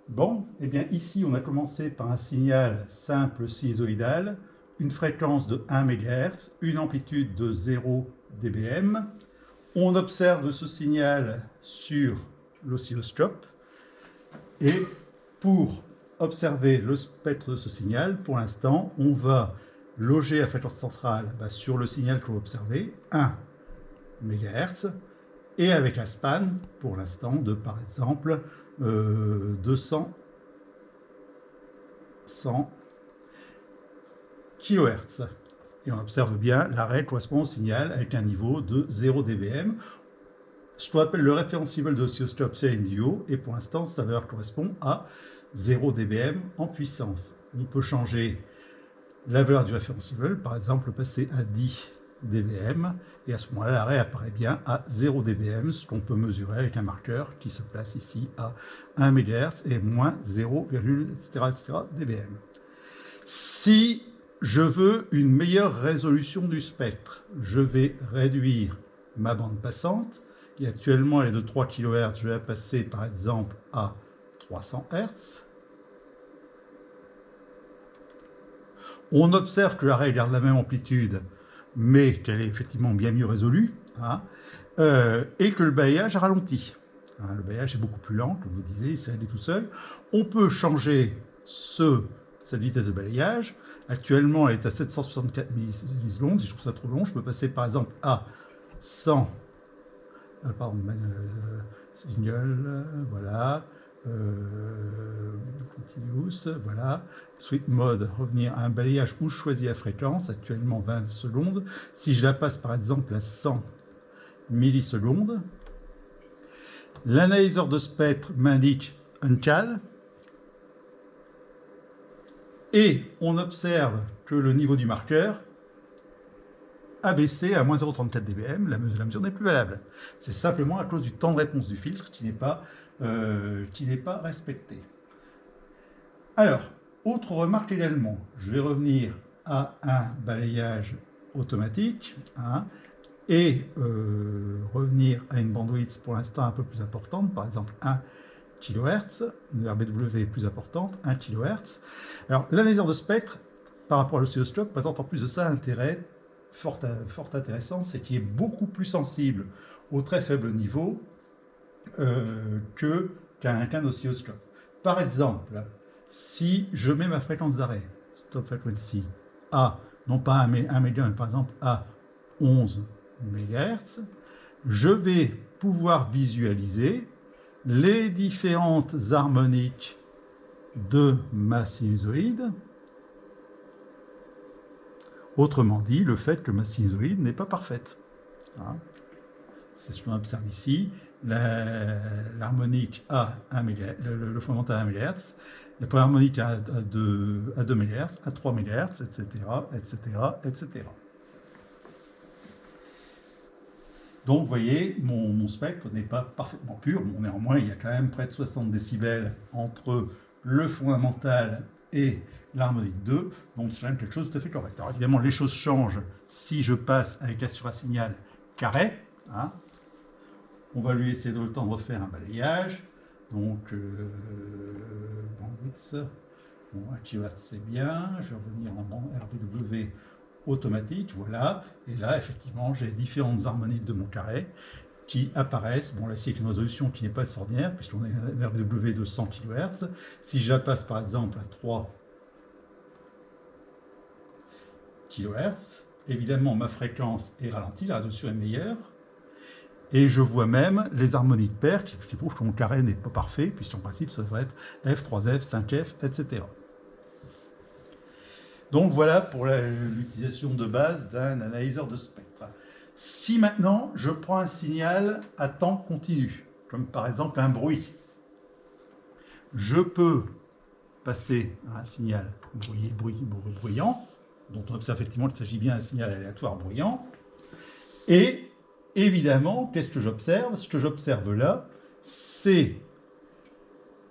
Bon, eh bien ici on a commencé par un signal simple sinusoïdal, une fréquence de 1 MHz, une amplitude de 0 dBm. On observe ce signal sur l'oscilloscope et pour observer le spectre de ce signal, pour l'instant, on va loger la fréquence centrale sur le signal qu'on va observer, 1 MHz, et avec la span, pour l'instant, de par exemple 200 100 kHz. Et on observe bien l'arrêt correspond au signal avec un niveau de 0 dBm. Ce qu'on appelle le reference level de l'oscilloscope, c'est NDO, et pour l'instant, sa valeur correspond à 0 dBm en puissance. On peut changer la valeur du reference level, par exemple passer à 10 dBm, et à ce moment-là, l'arrêt apparaît bien à 0 dBm, ce qu'on peut mesurer avec un marqueur qui se place ici à 1 MHz et moins 0, etc. dBm. Si je veux une meilleure résolution du spectre, je vais réduire ma bande passante, qui actuellement elle est de 3 kHz, je vais la passer par exemple à 300 Hz. On observe que l'arrêt garde la même amplitude, mais qu'elle est effectivement bien mieux résolue, hein, et que le balayage ralentit. Hein, le balayage est beaucoup plus lent, comme vous disiez, il s'est allé tout seul. On peut changer cette vitesse de balayage. Actuellement, elle est à 764 millisecondes. Si je trouve ça trop long, je peux passer par exemple à 100. Signal, voilà. Continuous, voilà. Sweep mode, revenir à un balayage où je choisis la fréquence, actuellement 20 secondes. Si je la passe par exemple à 100 millisecondes, l'analyseur de spectre m'indique un cal. Et on observe que le niveau du marqueur a baissé à moins 0,34 dBm, la mesure n'est plus valable. C'est simplement à cause du temps de réponse du filtre qui n'est pas respecté. Alors, autre remarque également, je vais revenir à un balayage automatique, hein, et revenir à une bandwidth pour l'instant un peu plus importante, par exemple 1 kHz, une RBW plus importante, 1 kHz. Alors, l'analyseur de spectre, par rapport à l'oscilloscope, présente en plus de ça un intérêt fort intéressant, c'est qu'il est beaucoup plus sensible au très faible niveau qu'un oscilloscope. Par exemple, si je mets ma fréquence d'arrêt, stop frequency, à, non pas 1 MHz, mais par exemple à 11 MHz, je vais pouvoir visualiser les différentes harmoniques de ma sinusoïde. Autrement dit, le fait que ma sinusoïde n'est pas parfaite. Hein. C'est ce qu'on observe ici. L'harmonique à 1 MHz, le fondamental à 1 MHz, la première harmonique à 2 MHz, à 3 MHz, etc., etc., etc. Donc, vous voyez, mon spectre n'est pas parfaitement pur. Bon, néanmoins, il y a quand même près de 60 décibels entre le fondamental et l'harmonique 2, donc c'est quand même quelque chose de tout à fait correct. Alors évidemment, les choses changent si je passe avec la sur un signal carré. Hein. On va lui laisser le temps de refaire un balayage. Donc, bandwidth, bon, 1 kHz c'est bien. Je vais revenir en RBW automatique, voilà. Et là, effectivement, j'ai différentes harmoniques de mon carré qui apparaissent. Bon, là, ici, avec une résolution qui n'est pas extraordinaire, puisqu'on a une RBW de 100 kHz. Si je la passe, par exemple, à 3 kHz, évidemment, ma fréquence est ralentie, la résolution est meilleure. Et je vois même les harmoniques paires qui prouvent que mon carré n'est pas parfait, puisqu'en principe, ça devrait être F, 3F, 5F, etc. Donc voilà pour l'utilisation de base d'un analyseur de spectre. Si maintenant je prends un signal à temps continu, comme par exemple un bruit, je peux passer à un signal bruyant, dont on observe effectivement qu'il s'agit bien d'un signal aléatoire bruyant, et évidemment, qu'est-ce que j'observe? Ce que j'observe là, c'est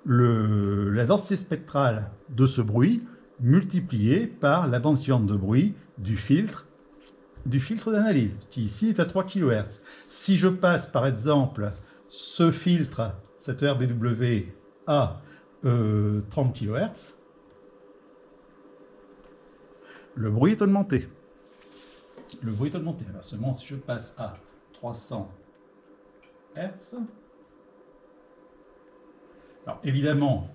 la densité spectrale de ce bruit multipliée par la bande suivante de bruit du filtre d'analyse, qui ici est à 3 kHz. Si je passe par exemple ce filtre, cette RBW, à 30 kHz, le bruit est augmenté. Le bruit est augmenté. Inversement, si je passe à 300 Hz, alors évidemment,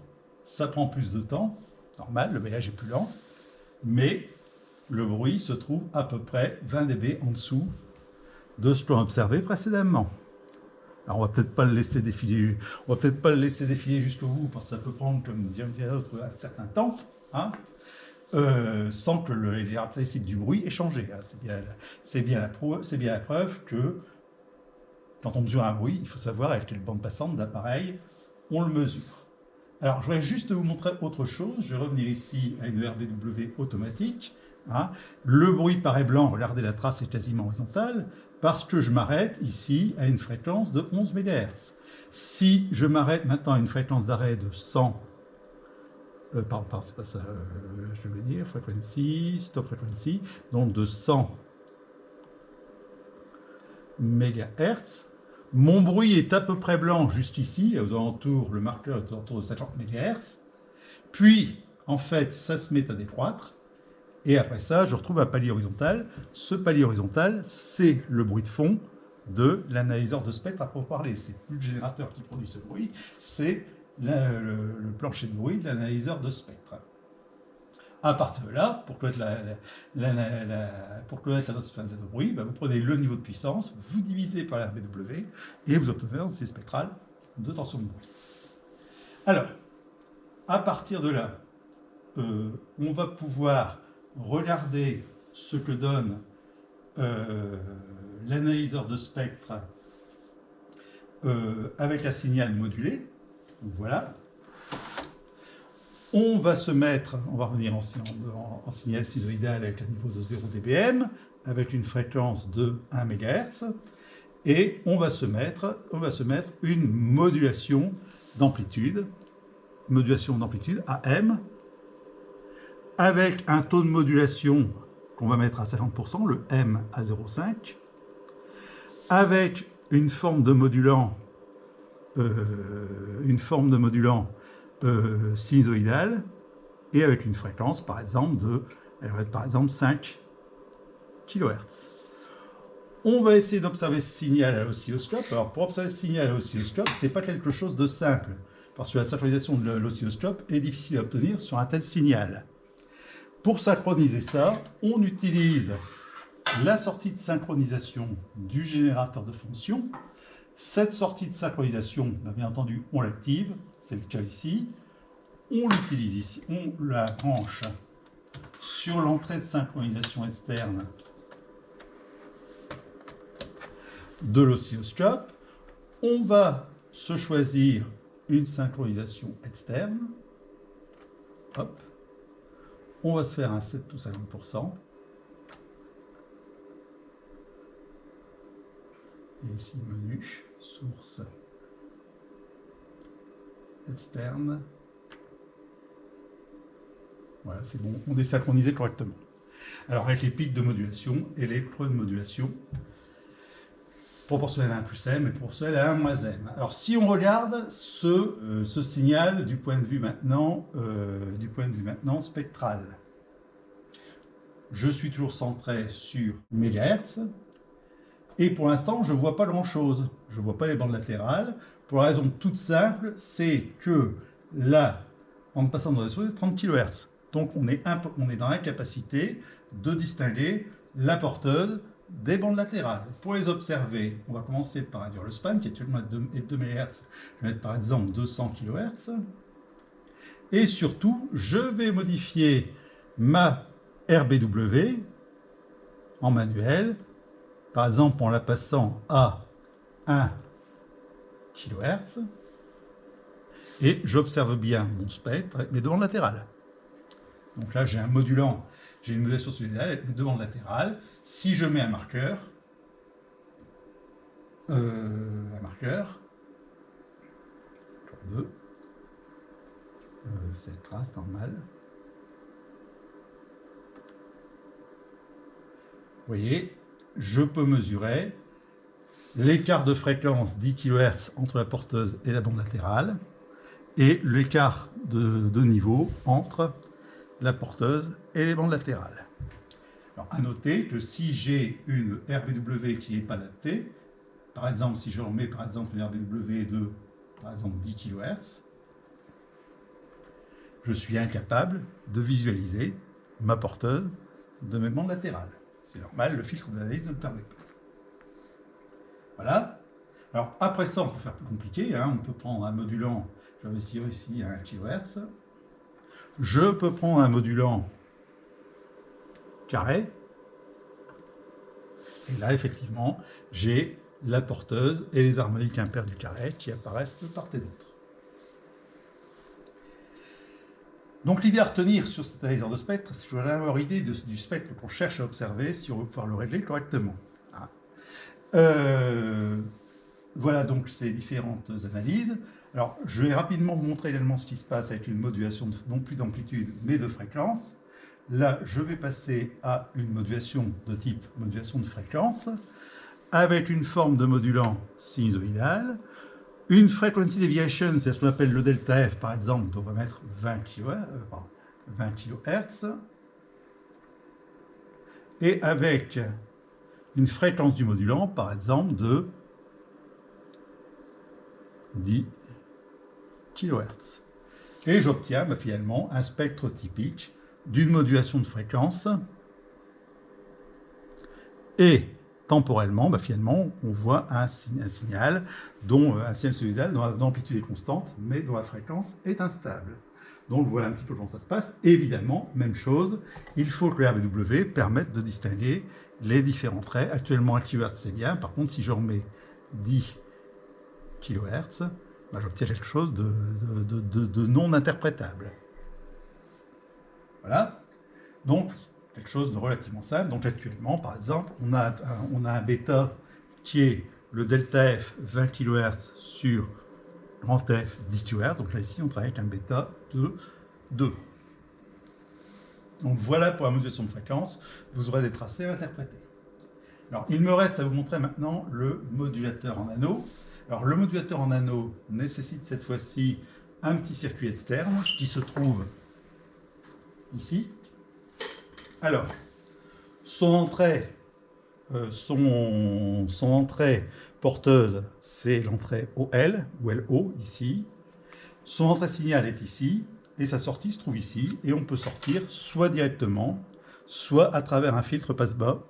ça prend plus de temps, normal, le balayage est plus lent, mais le bruit se trouve à peu près 20 dB en dessous de ce qu'on a observé précédemment. Alors on va peut-être pas le laisser défiler, jusqu'au bout parce que ça peut prendre, comme dirait l'autre, un certain temps, hein, sans que les caractéristiques du bruit aient changé. Hein. C'est bien la preuve que quand on mesure un bruit, il faut savoir avec quelle bande passante d'appareil on le mesure. Alors, je voudrais juste vous montrer autre chose. Je vais revenir ici à une RBW automatique. Hein. Le bruit paraît blanc, regardez, la trace est quasiment horizontale, parce que je m'arrête ici à une fréquence de 11 MHz. Si je m'arrête maintenant à une fréquence d'arrêt de 100, pardon, c'est pas ça, je veux dire, frequency, stop frequency, donc de 100 MHz, mon bruit est à peu près blanc jusqu'ici, aux alentours, le marqueur est aux alentours de 50 MHz. Puis, en fait, ça se met à décroître. Et après ça, je retrouve un palier horizontal. Ce palier horizontal, c'est le bruit de fond de l'analyseur de spectre à proprement parler. C'est plus le générateur qui produit ce bruit, c'est le plancher de bruit de l'analyseur de spectre. À partir de là, pour connaître la dose de bruit, vous prenez le niveau de puissance, vous divisez par la RBW et vous obtenez un densité spectrale de tension de bruit. Alors, à partir de là, on va pouvoir regarder ce que donne l'analyseur de spectre avec un signal modulé. Donc, voilà. On va revenir en signal sinusoïdal avec un niveau de 0 dBm, avec une fréquence de 1 MHz, et on va se mettre une modulation d'amplitude AM, avec un taux de modulation qu'on va mettre à 50%, le M à 0,5, avec une forme de modulant sinusoïdale, et avec une fréquence, par exemple, elle va être par exemple 5 kHz. On va essayer d'observer ce signal à l'oscilloscope. Alors, pour observer ce signal à l'oscilloscope, ce n'est pas quelque chose de simple, parce que la synchronisation de l'oscilloscope est difficile à obtenir sur un tel signal. Pour synchroniser ça, on utilise la sortie de synchronisation du générateur de fonction. Cette sortie de synchronisation, bien entendu, on l'active, c'est le cas ici. On l'utilise ici, on la branche sur l'entrée de synchronisation externe de l'oscilloscope. On va se choisir une synchronisation externe. Hop. On va se faire un 7 ou 50%. Et ici, menu, source, externe. Voilà, c'est bon, on est synchronisé correctement. Alors, avec les pics de modulation et les creux de modulation, proportionnel à 1 plus M et proportionnel à 1 moins M. Alors, si on regarde ce signal du point de vue maintenant spectral, je suis toujours centré sur MHz, et pour l'instant, je ne vois pas grand-chose. Je ne vois pas les bandes latérales, pour la raison toute simple, c'est que là, en passant dans la souris, 30 kHz. Donc, on est dans l'incapacité de distinguer la porteuse des bandes latérales. Pour les observer, on va commencer par réduire le span, qui est actuellement de 2 MHz. Je vais mettre par exemple 200 kHz. Et surtout, je vais modifier ma RBW en manuel, par exemple en la passant à 1 kHz. Et j'observe bien mon spectre avec mes deux bandes latérales. Donc là, j'ai un modulant, j'ai une modulation sinusoïdale avec mes deux bandes latérales. Si je mets un marqueur, cette trace normale. Vous voyez, je peux mesurer l'écart de fréquence 10 kHz entre la porteuse et la bande latérale. et l'écart de niveau entre la porteuse et les bandes latérales. Alors, à noter que si j'ai une RBW qui n'est pas adaptée, par exemple, si je remets par exemple une RBW de par exemple 10 kHz, je suis incapable de visualiser ma porteuse de mes bandes latérales. C'est normal, le filtre d'analyse ne le permet pas. Voilà. Alors après ça, on peut faire plus compliqué. On peut prendre un modulant, je vais investir ici à 1 kHz. Je peux prendre un modulant carré. Et là, effectivement, j'ai la porteuse et les harmoniques impaires du carré qui apparaissent de part et d'autre. Donc l'idée à retenir sur cet analyseur de spectre, c'est qu'il faut avoir idée du spectre qu'on cherche à observer si on veut pouvoir le régler correctement. Voilà donc ces différentes analyses. Alors je vais rapidement vous montrer également ce qui se passe avec une modulation non plus d'amplitude mais de fréquence. Là, je vais passer à une modulation de type modulation de fréquence avec une forme de modulant sinusoïdal. Une frequency deviation, c'est ce qu'on appelle le delta F, par exemple, on va mettre 20 kHz. Et avec une fréquence du modulant, par exemple, de 10 kHz. Et j'obtiens finalement un spectre typique d'une modulation de fréquence. Et temporellement, finalement, on voit un signal dont un signal sinusoïdal dont l'amplitude est constante, mais dont la fréquence est instable. Donc voilà un petit peu comment ça se passe. Et évidemment, même chose, il faut que le RBW permette de distinguer les différents traits. Actuellement, 1 kHz, c'est bien. Par contre, si je remets 10 kHz, j'obtiens quelque chose de non interprétable. Voilà. Donc, quelque chose de relativement simple. Donc actuellement, par exemple, on a un bêta qui est le delta F 20 kHz sur grand F 10 kHz. Donc là, ici, on travaille avec un bêta de 2. Donc voilà pour la modulation de fréquence. Vous aurez des tracés à interpréter. Alors, il me reste à vous montrer maintenant le modulateur en anneau. Alors, le modulateur en anneau nécessite cette fois-ci un petit circuit externe qui se trouve ici. Alors, son entrée porteuse, c'est l'entrée OL, ou LO, ici. Son entrée signal est ici, et sa sortie se trouve ici, et on peut sortir soit directement, soit à travers un filtre passe-bas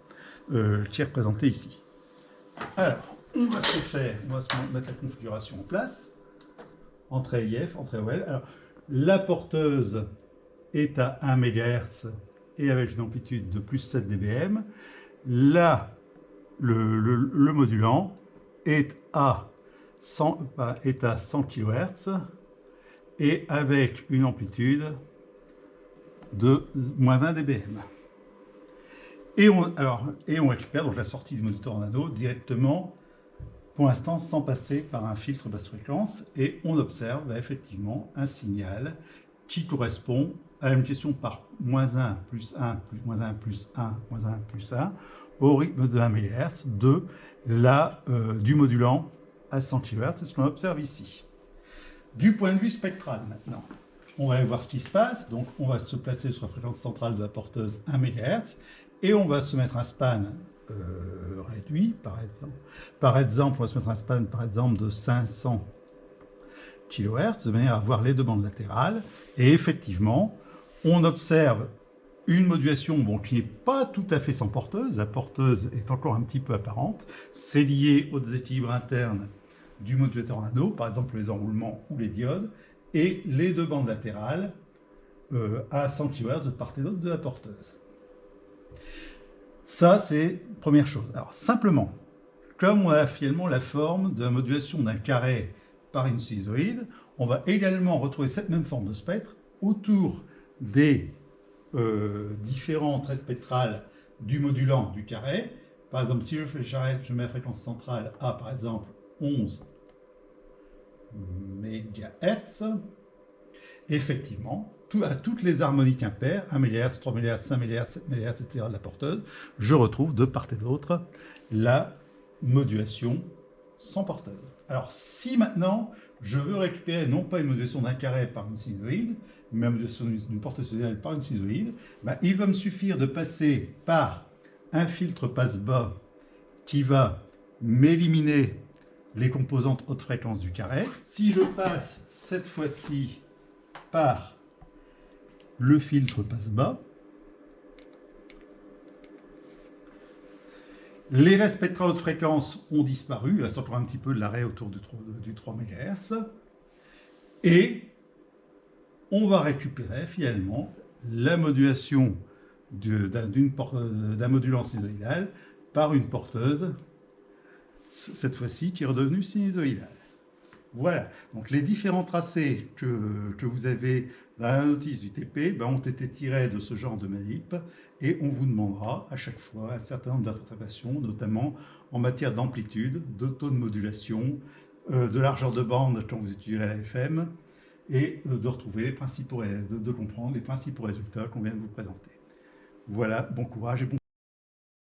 qui est représenté ici. Alors, on va se mettre la configuration en place. Entrée IF, entrée OL. Alors, la porteuse est à 1 MHz et avec une amplitude de plus 7 dBm. Là, le modulant est à 100 kHz et avec une amplitude de moins 20 dBm. Et on récupère donc la sortie du modulateur en anneau directement, pour l'instant sans passer par un filtre basse fréquence, et on observe effectivement un signal qui correspond à la multiplication par moins 1 plus 1 plus moins 1 plus 1 moins 1 plus 1 au rythme de 1 MHz du modulant à 100 kHz. C'est ce qu'on observe ici. Du point de vue spectral maintenant, on va aller voir ce qui se passe. Donc on va se placer sur la fréquence centrale de la porteuse 1 MHz et on va se mettre un span réduit par exemple. Par exemple, on va se mettre un span par exemple de 500 kHz de manière à avoir les deux bandes latérales. Et effectivement, on observe une modulation qui n'est pas tout à fait sans porteuse. La porteuse est encore un petit peu apparente. C'est lié au déséquilibre interne du modulateur en anneau, par exemple les enroulements ou les diodes, et les deux bandes latérales à 100 kHz de part et d'autre de la porteuse. Ça, c'est la première chose. Alors, simplement, comme on a finalement la forme de la modulation d'un carré par une sinusoïde, on va également retrouver cette même forme de spectre autour des différents traits spectrales du modulant du carré. Par exemple, si je fais le carré, je mets la fréquence centrale à, par exemple, 11 MHz. Effectivement, à toutes les harmoniques impaires, 1 MHz, 3 MHz, 5 MHz, 7 MHz, etc. de la porteuse, je retrouve de part et d'autre la modulation sans porteuse. Alors, si maintenant je veux récupérer non pas une modulation d'un carré par une sinusoïde, mais une modulation d'une porte sinusoïdale par une sinusoïde, ben, il va me suffire de passer par un filtre passe-bas qui va m'éliminer les composantes haute fréquence du carré. Si je passe cette fois-ci par le filtre passe-bas, les raies spectrales haute fréquence ont disparu, il reste encore un petit peu de l'arrêt autour du 3 MHz, et on va récupérer finalement la modulation d'un modulant sinusoïdal par une porteuse, cette fois-ci qui est redevenue sinusoïdale. Voilà, donc les différents tracés que vous avez dans la notice du TP ben, ont été tirés de ce genre de manip et on vous demandera à chaque fois un certain nombre d'interprétations, notamment en matière d'amplitude, de taux de modulation, de largeur de bande quand vous étudierez la FM et de retrouver les principaux, de comprendre les principaux résultats qu'on vient de vous présenter. Voilà, bon courage et bon